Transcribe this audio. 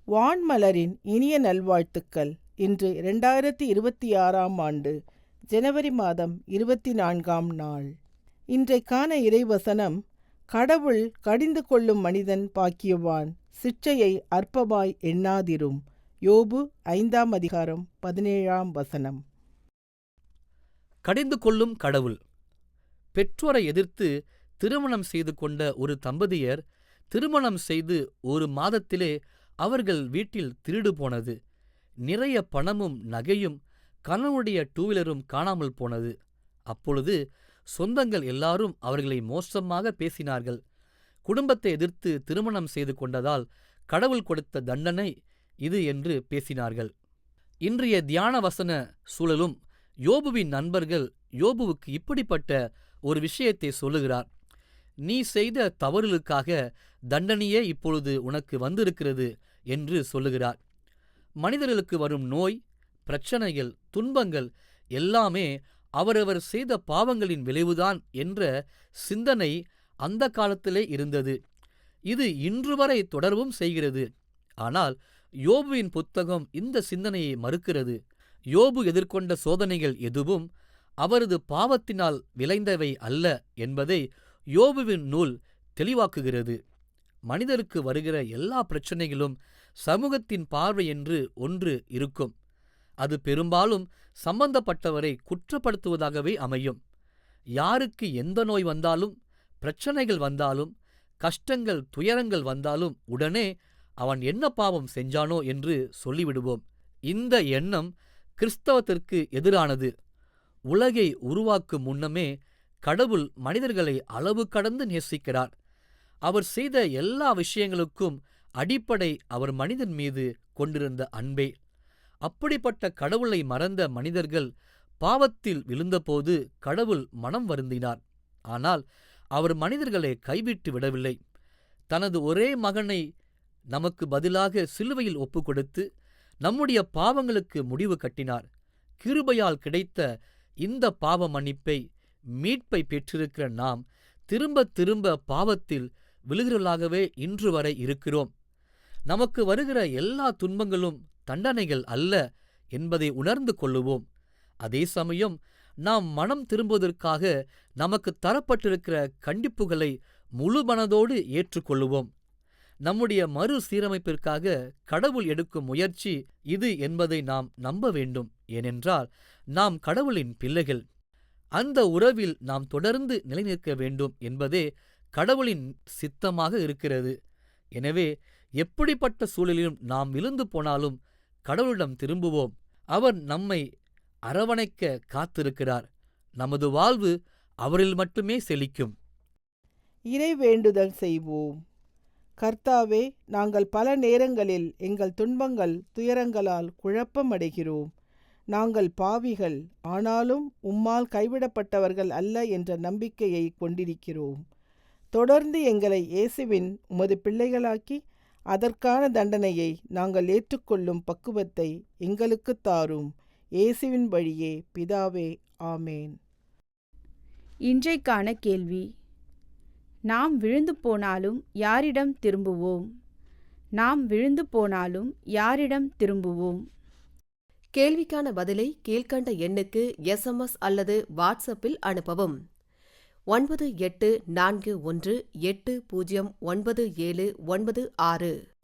வான்மலரின் இனிய நல்வாழ்த்துக்கள். இன்று 2026ஆம் ஆண்டு ஜனவரி மாதம் 24ஆம் நாள். இன்றைக்கான இறைவசனம், கடவுள் கடிந்து கொள்ளும் மனிதன் பாக்கியவான், சிற்றையை அற்பமாய் எண்ணாதிரும். யோபு 5ஆம் அதிகாரம் 17ஆம் வசனம். கடிந்து கொள்ளும் கடவுள். பெற்றோரை எதிர்த்து திருமணம் செய்து கொண்ட ஒரு தம்பதியர் திருமணம் செய்து ஒரு மாதத்திலே அவர்கள் வீட்டில் திருடு போனது. நிறைய பணமும் நகையும் கணவனுடைய டூவீலரும் காணாமல் போனது. அப்பொழுது சொந்தங்கள் எல்லாரும் அவர்களை மோசமாக பேசினார்கள். குடும்பத்தை எதிர்த்து திருமணம் செய்து கொண்டதால் கடவுள் கொடுத்த தண்டனை இது என்று பேசினார்கள். இன்றைய தியான வசன சூழலும் யோபுவின் நண்பர்கள் யோபுவுக்கு இப்படிப்பட்ட ஒரு விஷயத்தை சொல்லுகிறார். நீ செய்த தவறுகளுக்காக தண்டனையே இப்பொழுது உனக்கு வந்திருக்கிறது என்று சொல்லுகிறார். மனிதர்களுக்கு வரும் நோய், பிரச்சனைகள், துன்பங்கள் எல்லாமே அவரவர் செய்த பாவங்களின் விளைவுதான் என்ற சிந்தனை அந்த காலத்திலே இருந்தது. இது இன்று வரை தொடரவும் செய்கிறது. ஆனால் யோபுவின் புத்தகம் இந்த சிந்தனையை மறுக்கிறது. யோபு எதிர்கொண்ட சோதனைகள் எதுவும் அவரது பாவத்தினால் விளைந்தவை அல்ல என்பதை யோபுவின் நூல் தெளிவாக்குகிறது. மனிதருக்கு வருகிற எல்லா பிரச்சனைகளும் சமூகத்தின் பார்வை என்று ஒன்று இருக்கும். அது பெரும்பாலும் சம்பந்தப்பட்டவரை குற்றப்படுத்துவதாகவே அமையும். யாருக்கு எந்த நோய் வந்தாலும், பிரச்சனைகள் வந்தாலும், கஷ்டங்கள் துயரங்கள் வந்தாலும் உடனே அவன் என்ன பாவம் செஞ்சானோ என்று சொல்லிவிடுவோம். இந்த எண்ணம் கிறிஸ்தவத்திற்கு எதிரானது. உலகை உருவாக்கும் முன்னமே கடவுள் மனிதர்களை அளவு கடந்து நேசிக்கிறார். அவர் செய்த எல்லா விஷயங்களுக்கும் அடிப்படை அவர் மனிதன் மீது கொண்டிருந்த அன்பே. அப்படிப்பட்ட கடவுளை மறந்த மனிதர்கள் பாவத்தில் விழுந்தபோது கடவுள் மனம் வருந்தினார். ஆனால் அவர் மனிதர்களை கைவிட்டு விடவில்லை. தனது ஒரே மகனை நமக்கு பதிலாக சிலுவையில் ஒப்புக்கொடுத்து நம்முடைய பாவங்களுக்கு முடிவு கட்டினார். கிருபையால் கிடைத்த இந்த பாவ மன்னிப்பை, மீட்பை பெற்றிருக்கிற நாம் திரும்ப திரும்ப பாவத்தில் விழுகிறவர்களாகவே இன்று வரை இருக்கிறோம். நமக்கு வருகிற எல்லா துன்பங்களும் தண்டனைகள் அல்ல என்பதை உணர்ந்து கொள்ளுவோம். அதே சமயம் நாம் மனம் திரும்புவதற்காக நமக்கு தரப்பட்டிருக்கிற கண்டிப்புகளை முழு மனதோடு ஏற்றுக்கொள்ளுவோம். நம்முடைய மறு சீரமைப்பிற்காக கடவுள் எடுக்கும் முயற்சி இது என்பதை நாம் நம்ப வேண்டும். ஏனென்றால் நாம் கடவுளின் பிள்ளைகள். அந்த உறவில் நாம் தொடர்ந்து நிலைநிற்க வேண்டும் என்பதே கடவுளின் சித்தமாக இருக்கிறது. எனவே எப்படிப்பட்ட சூழலிலும் நாம் விழுந்து போனாலும் கடவுளிடம் திரும்புவோம். அவர் நம்மை அரவணைக்க காத்திருக்கிறார். நமது வாழ்வு அவரில் மட்டுமே செழிக்கும். இறை வேண்டுதல் செய்வோம். கர்த்தாவே, நாங்கள் பல நேரங்களில் எங்கள் துன்பங்கள், துயரங்களால் குழப்பமடைகிறோம். நாங்கள் பாவிகள், ஆனாலும் உம்மால் கைவிடப்பட்டவர்கள் அல்ல என்ற நம்பிக்கையை கொண்டிருக்கிறோம். தொடர்ந்து எங்களை இயேசுவின் உமது பிள்ளைகளாக்கி அதற்கான தண்டனையை நாங்கள் ஏற்றுக்கொள்ளும் பக்குவத்தை எங்களுக்கு தாரும். இயேசுவின் வழியே பிதாவே, ஆமேன். இன்றைக்கான கேள்வி: நாம் விழுந்து போனாலும் யாரிடம் திரும்புவோம்? நாம் விழுந்து போனாலும் யாரிடம் திரும்புவோம்? கேள்விக்கான பதிலை கீழ்க்கண்ட எண்ணுக்கு SMS அல்லது வாட்ஸ்அப்பில் அனுப்பவும். 9841809796.